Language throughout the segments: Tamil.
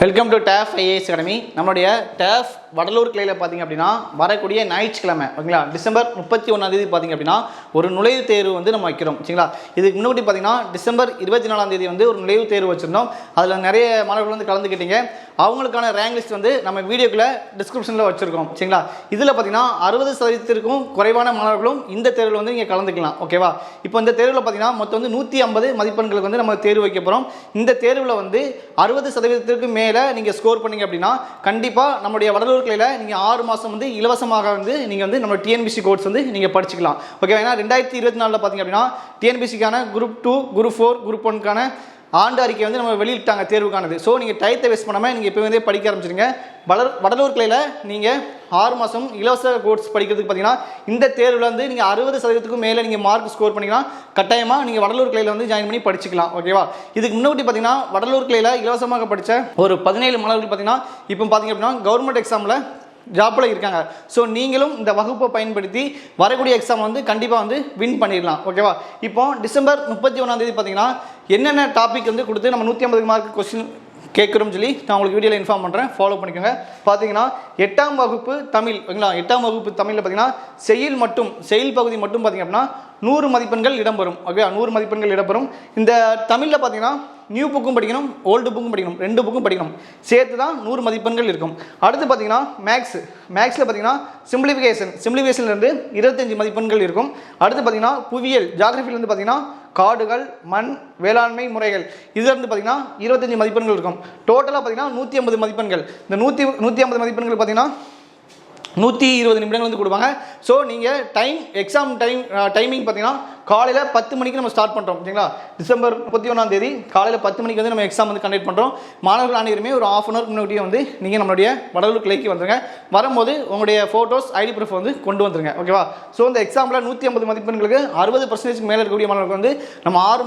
Welcome to TAF IAS academy. நம்மளுடைய TAF வடலூர் கிளையில் பார்த்தீங்க அப்படின்னா வரக்கூடிய ஞாயிற்றுக்கிழமை ஓகேங்களா, டிசம்பர் 31 பார்த்தீங்க அப்படின்னா ஒரு நுழைவுத் தேர்வு வந்து நம்ம வைக்கிறோம் சரிங்களா. இதுக்கு முன்னாடி பார்த்தீங்கன்னா டிசம்பர் 24 வந்து ஒரு நுழைவுத் தேர்வு வச்சுருந்தோம். அதில் நிறைய மாணவர்கள் வந்து கலந்துக்கிட்டீங்க. அவங்களுக்கான ரேங்க் லிஸ்ட் வந்து நம்ம வீடியோக்குள்ள டிஸ்கிரிப்ஷனில் வச்சுருக்கோம் சரிங்களா. இதில் பார்த்தீங்கன்னா 60% குறைவான மாணவர்களும் இந்த தேர்வில் வந்து நீங்கள் கலந்துக்கலாம் ஓகேவா. இப்போ இந்த தேர்வில் பார்த்தீங்கன்னா மொத்தம் வந்து 150 மதிப்பெண்களுக்கு வந்து நம்ம தேர்வு வைக்க போகிறோம். இந்த தேர்வில் வந்து 60% மேலே நீங்கள் ஸ்கோர் பண்ணீங்க அப்படின்னா கண்டிப்பாக நம்முடைய வடலூர் கிளையில் நீங்கள் 6 மாதம் வந்து இலவசமாக வந்து நீங்கள் வந்து நம்ம டிஎன்பிசி கோர்ஸ் வந்து நீங்கள் படிச்சுக்கலாம் ஓகேவா. ஏன்னா 2024 பார்த்தீங்க அப்படின்னா டிஎன்பிசிக்கான குரூப் 2 குரூப் 4 குரூப் 1க்கான ஆண்டு அறிக்கை வந்து நம்ம வெளியிட்டாங்க தேர்வுக்கானது. ஸோ நீங்கள் டயத்தை வேஸ்ட் பண்ணாமல் நீங்கள் இப்போ வந்து படிக்க ஆரம்பிச்சிருங்க. வடலூர் கிளையில் நீங்கள் 6 மாதம் இலவச கோர்ஸ் படிக்கிறதுக்கு பார்த்தீங்கன்னா இந்த தேர்வில் வந்து நீங்கள் 60% மேலே நீங்கள் மார்க் ஸ்கோர் பண்ணிங்கன்னா கட்டாயமாக நீங்கள் வடலூர் கிளையில் வந்து ஜாயின் பண்ணி படிச்சுக்கலாம் ஓகேவா. இதுக்கு முன்னாடி பார்த்தீங்கன்னா வடலூர் கிளையில் இலவசமாக படித்த ஒரு 17 மாணவர்கள் பார்த்தீங்கன்னா இப்போ பார்த்தீங்க அப்படின்னா கவர்மெண்ட் எக்ஸாமில் ஜாப்பில் இருக்காங்க. ஸோ நீங்களும் இந்த வகுப்பை பயன்படுத்தி வரக்கூடிய எக்ஸாம் வந்து கண்டிப்பாக வந்து வின் பண்ணிடலாம் ஓகேவா. இப்போ டிசம்பர் 31 பார்த்தீங்கன்னா என்னென்ன டாபிக் வந்து கொடுத்து நம்ம 150 மார்க் கொஸ்டின் கேட்குறோம்னு சொல்லி நான் உங்களுக்கு வீடியோவில் இன்ஃபார்ம் பண்ணுறேன், ஃபாலோ பண்ணிக்கோங்க. பார்த்தீங்கன்னா 8ஆம் வகுப்பு தமிழ் ஓகேங்களா. 8ஆம் வகுப்பு தமிழில் பார்த்தீங்கன்னா செயல் பகுதி மட்டும் பார்த்தீங்க அப்படின்னா 100 மதிப்பெண்கள் இடம்பெறும் ஓகே. 100 மதிப்பெண்கள் இடம்பெறும். இந்த தமிழில் பார்த்தீங்கன்னா நியூ புக்கும் படிக்கணும், ஓல்டு புக்கும் படிக்கணும், 2 புக்கும் படிக்கணும், சேர்த்து தான் 100 மதிப்பெண்கள் இருக்கும். அடுத்து பார்த்தீங்கன்னா மேக்ஸில் பார்த்தீங்கன்னா சிம்பிளிஃபிகேஷன்லேருந்து 25 மதிப்பெண்கள் இருக்கும். அடுத்து பார்த்தீங்கன்னா புவியியல் ஜாகிரபிலேருந்து பார்த்தீங்கன்னா காடுகள், மண், வேளாண்மை முறைகள் இதிலிருந்து பார்த்தீங்கன்னா 25 மதிப்பெண்கள் இருக்கும். டோட்டலாக பார்த்தீங்கன்னா 150 மதிப்பெண்கள். இந்த 150 மதிப்பெண்கள் பார்த்தீங்கன்னா 120 நிமிடங்கள் வந்து கொடுப்பாங்க. ஸோ நீங்கள் எக்ஸாம் டைமிங் பார்த்தீங்கன்னா காலையில் 10 மணிக்கு நம்ம ஸ்டார்ட் பண்ணுறோம் சரிங்களா. டிசம்பர் 31 காலையில் 10 மணிக்கு வந்து நம்ம எக்ஸாம் வந்து கண்டக்ட் பண்ணுறோம். மாணவர்கள் அனைவருமே ஒரு ½ hour முன்னாடியே வந்து நீங்கள் நம்மளுடைய வடலூர் கிளைக்கு வந்துருங்க. வரும்போது உங்களுடைய ஃபோட்டோஸ், ஐடி ப்ரூஃப் வந்து கொண்டு வந்துருங்க ஓகேவா. ஸோ இந்த எக்ஸாமில் 150 மதிப்பெண்களுக்கு 60% மேலே இருக்கக்கூடிய மாணவர்களுக்கு வந்து நம்ம 6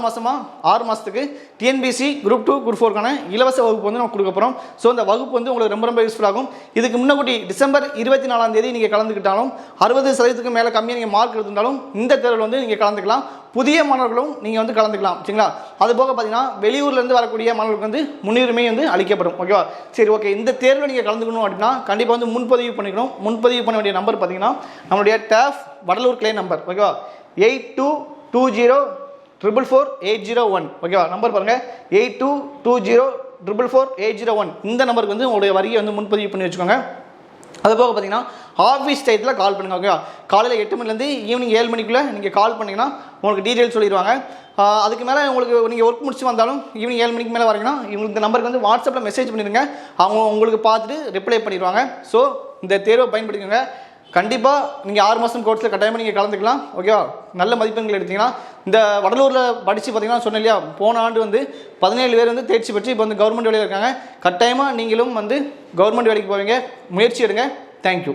மாதத்துக்கு டிஎன்பிசி குரூப் 2 குரூப் 4க்கான இலவச வகுப்பு வந்து நம்ம கொடுக்க போகிறோம். ஸோ இந்த வகுப்பு வந்து உங்களுக்கு ரொம்ப யூஸ்ஃபுல் ஆகும். இதுக்கு முன்னாடி டிசம்பர் 24 நீங்கள் கலந்துக்கிட்டாலும் 60% மேலே கம்மியாக நீங்கள் மார்க் எடுத்திருந்தாலும் இந்த தேர்வில் வந்து நீங்கள் கலந்துக்கலாம். புதிய மாணவர்களும் நீங்கள் வந்து கலந்துக்கலாம் சரிங்களா. அது போக பார்த்தீங்கன்னா வெளியூர்லேருந்து வரக்கூடிய மாணவர்களுக்கு வந்து முன்னுரிமை வந்து அளிக்கப்படும் ஓகேவா. சரி ஓகே, இந்த தேர்வில் நீங்கள் கலந்துக்கணும் அப்படின்னா கண்டிப்பாக வந்து முன்பதிவு பண்ணிக்கணும். முன்பதிவு பண்ண வேண்டிய நம்பர் பார்த்தீங்கன்னா நம்மளுடைய TAF வடலூர் கிளை நம்பர் ஓகேவா, 8220444801 ஓகேவா. நம்பர் பாருங்கள், 8220444801. இந்த நம்பருக்கு வந்து உங்களுடைய வரியை வந்து முன்பதிவு பண்ணி வச்சுக்கோங்க. அது போக பார்த்தீங்கன்னா ஆஃபீஸ் டயத்தில் கால் பண்ணுங்கள் ஓகேவா. காலையில் 8 மணிலேருந்து ஈவினிங் 7 மணிக்குள்ளே நீங்கள் கால் பண்ணிங்கன்னா உங்களுக்கு டீட்டெயில்ஸ் சொல்லிடுவாங்க. அதுக்கு மேலே உங்களுக்கு நீங்கள் ஒர்க் முடிச்சு வந்தாலும் ஈவினிங் 7 மணிக்கு மேலே வரீங்கன்னா இவங்களுக்கு இந்த நம்பருக்கு வந்து வாட்ஸ்அப்பில் மெசேஜ் பண்ணிடுங்க. அவங்க உங்களுக்கு பார்த்துட்டு ரிப்ளை பண்ணிடுவாங்க. ஸோ இந்த தேர்வை பயன்படுத்திக்கோங்க. கண்டிப்பாக நீங்கள் 6 மாதம் கோர்ஸில் கட்டாயமாக நீங்கள் கலந்துக்கலாம் ஓகேவா. நல்ல மதிப்பெண்கள் எடுத்தீங்கன்னா இந்த வடலூரில் படித்து பார்த்தீங்கன்னா சொன்னேன் இல்லையா, போன ஆண்டு வந்து 17 பேர் வந்து தேர்ச்சி பெற்று இப்போ வந்து கவர்மெண்ட் வேலையில் இருக்காங்க. கட்டாயமாக நீங்களும் வந்து கவர்மெண்ட் வேலைக்கு போவீங்க, முயற்சி எடுங்க. தேங்க்யூ.